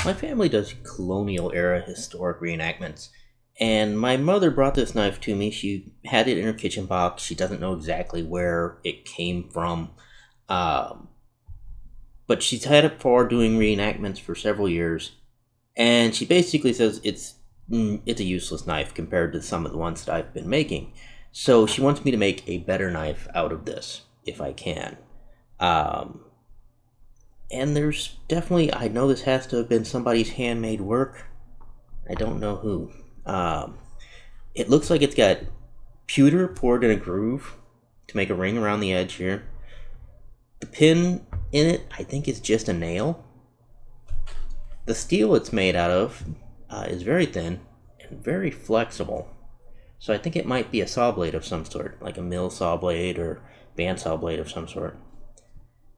My family does colonial era historic reenactments, and my mother brought this knife to me. She had it in her kitchen box. She doesn't know exactly where it came from, um, but she's had it for doing reenactments for several years, and she basically says it's a useless knife compared to some of the ones that I've been making. So she wants me to make a better knife out of this if I can. Um, and there's definitely, I know this has to have been somebody's handmade work. I don't know who. Um, it looks like it's got pewter poured in a groove to make a ring around the edge here. The pin in it, I think, is just a nail. The steel it's made out of is very thin and very flexible. So I think it might be a saw blade of some sort, like a mill saw blade or bandsaw blade of some sort.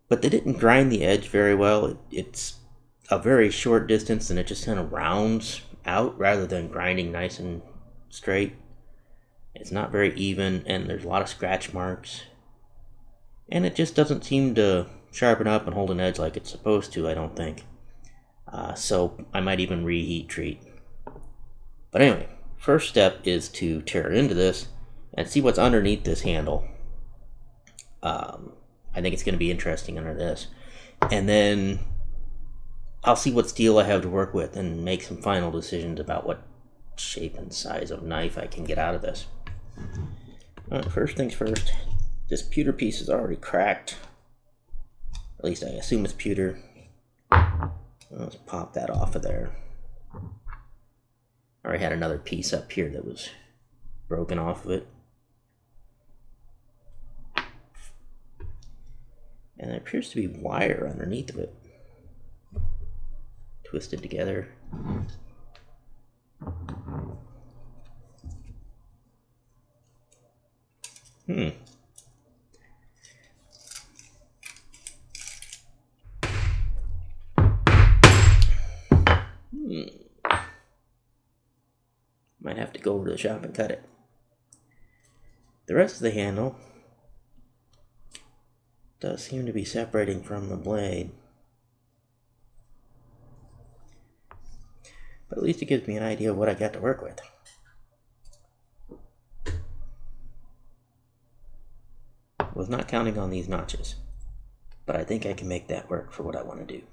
But they didn't grind the edge very well. It's a very short distance and it just kind of rounds out rather than grinding nice and straight. It's not very even and there's a lot of scratch marks. And it just doesn't seem to sharpen up and hold an edge like it's supposed to, I don't think. So I might even reheat treat. But anyway, first step is to tear into this and see what's underneath this handle. I think it's going to be interesting under this. And then I'll see what steel I have to work with and make some final decisions about what shape and size of knife I can get out of this. Alright, first things first, this pewter piece is already cracked. At least I assume it's pewter. Let's pop that off of there. I already had another piece up here that was broken off of it. And there appears to be wire underneath of it. Twisted together. Might have to go over to the shop and cut it. The rest of the handle does seem to be separating from the blade. But at least it gives me an idea of what I got to work with. Was not counting on these notches, but I think I can make that work for what I want to do.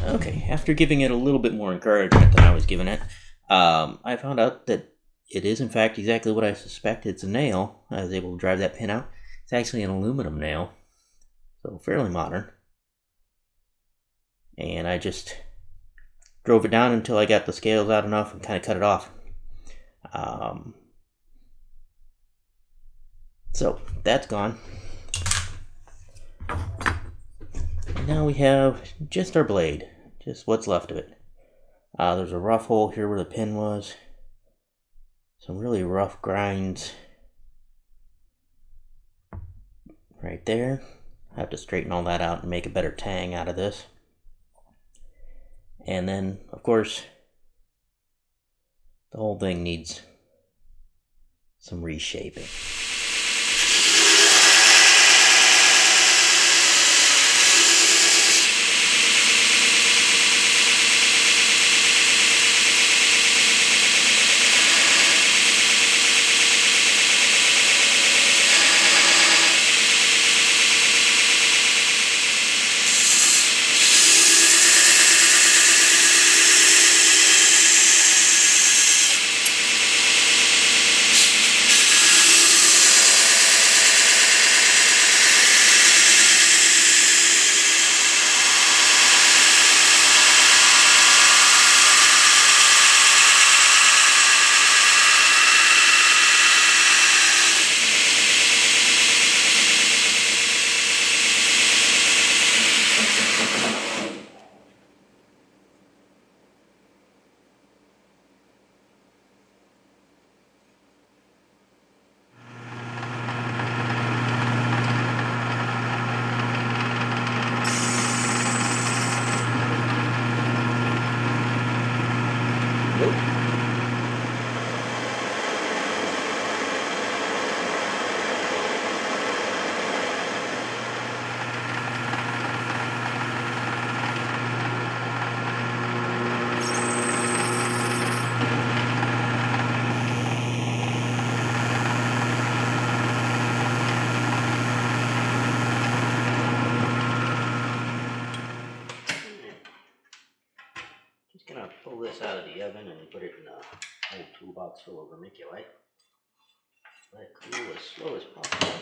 Okay, after giving it a little bit more encouragement than I was giving it, I found out that it is in fact exactly what I suspected. It's a nail. I was able to drive that pin out. It's actually an aluminum nail, so fairly modern. And I just drove it down until I got the scales out enough and kind of cut it off. So that's gone. And now we have just our blade, just what's left of it. There's a rough hole here where the pin was. Some really rough grinds right there. I have to straighten all that out and make a better tang out of this. And then, of course, the whole thing needs some reshaping. this out of the oven and put it in a old toolbox full of vermiculite. Let it cool as slow as possible.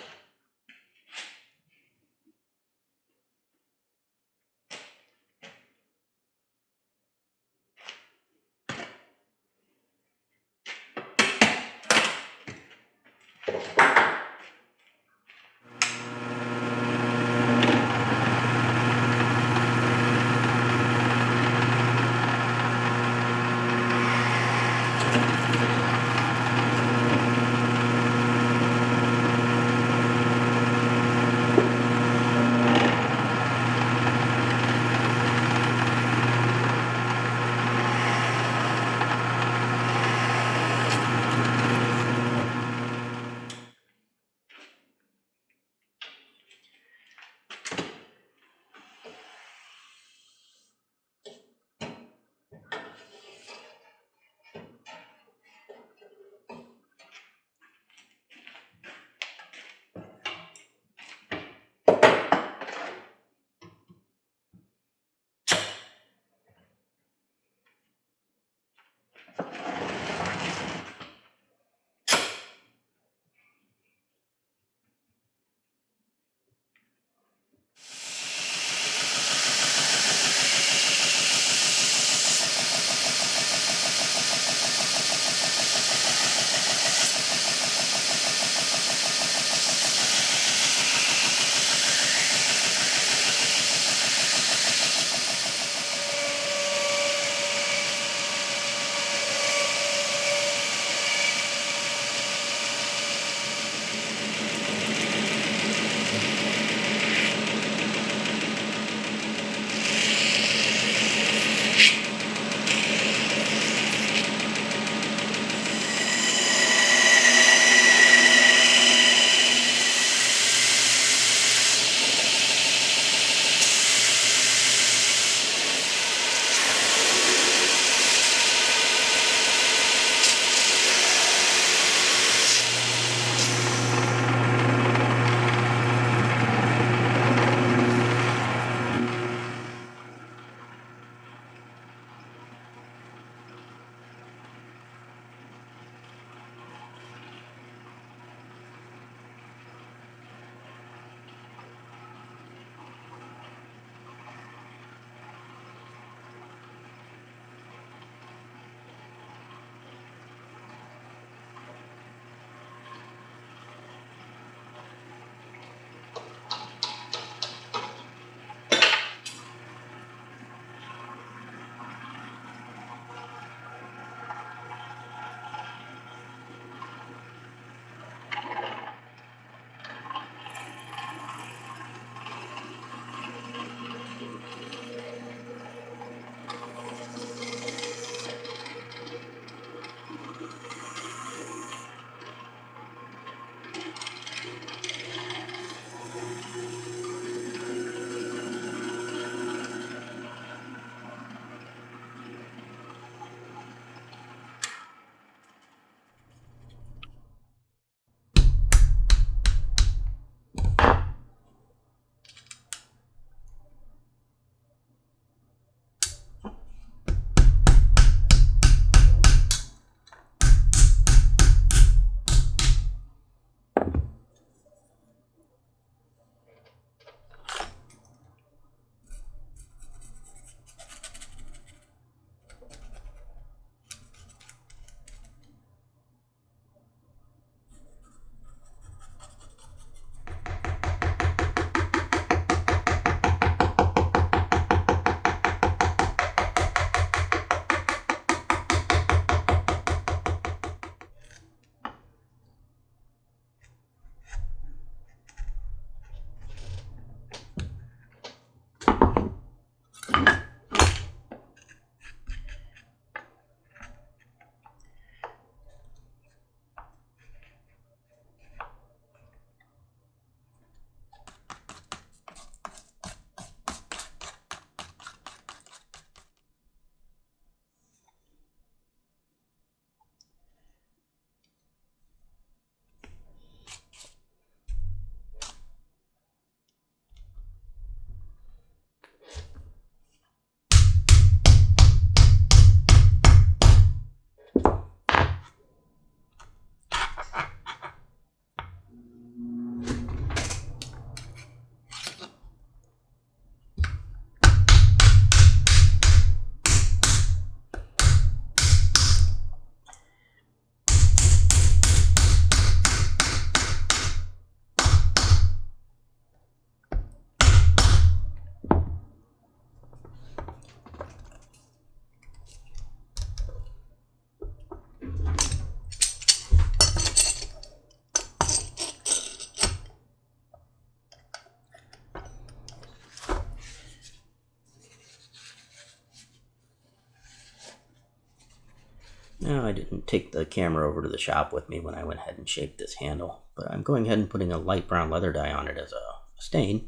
Now, I didn't take the camera over to the shop with me when I went ahead and shaped this handle, but I'm going ahead and putting a light brown leather dye on it as a stain.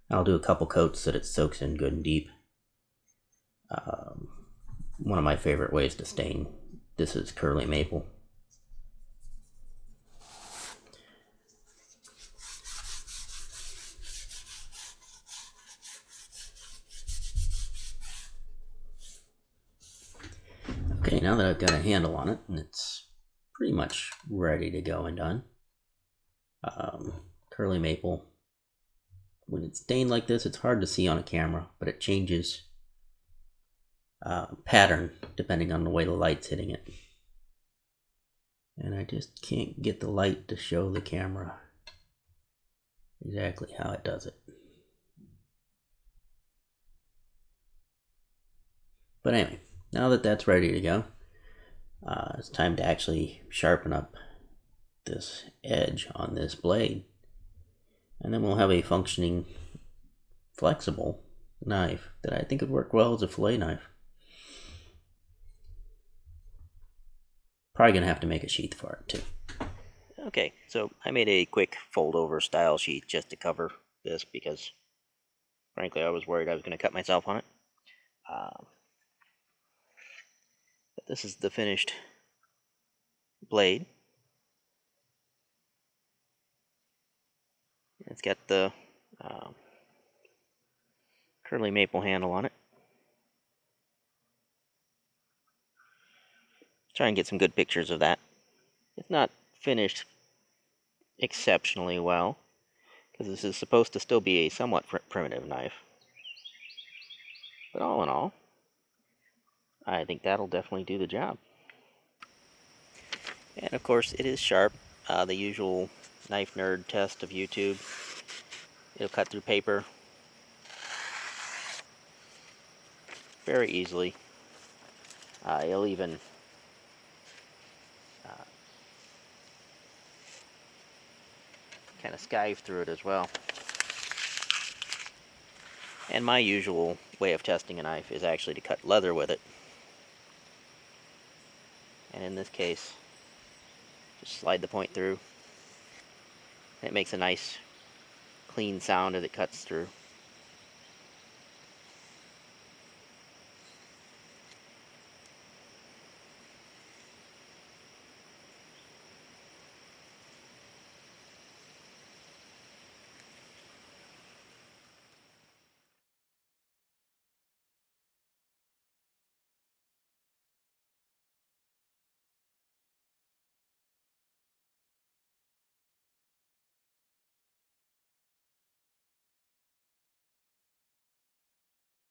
I'll do a couple coats so that it soaks in good and deep. One of my favorite ways to stain this is curly maple. Okay, now that I've got a handle on it and it's pretty much ready to go and done, curly maple, when it's stained like this, it's hard to see on a camera, but it changes pattern depending on the way the light's hitting it. And I just can't get the light to show the camera exactly how it does it. But anyway, now that that's ready to go, it's time to actually sharpen up this edge on this blade. And then we'll have a functioning, flexible knife that I think would work well as a fillet knife. Probably gonna have to make a sheath for it too. Okay, so I made a quick fold over style sheath just to cover this because frankly I was worried I was going to cut myself on it. But this is the finished blade. It's got the curly maple handle on it. Try and get some good pictures of that. It's not finished exceptionally well because this is supposed to still be a somewhat primitive knife. But all in all, I think that'll definitely do the job. And of course, it is sharp. The usual knife nerd test of YouTube. It'll cut through paper very easily. It'll even kind of skive through it as well. And my usual way of testing a knife is actually to cut leather with it. And in this case, just slide the point through. It makes a nice clean sound as it cuts through.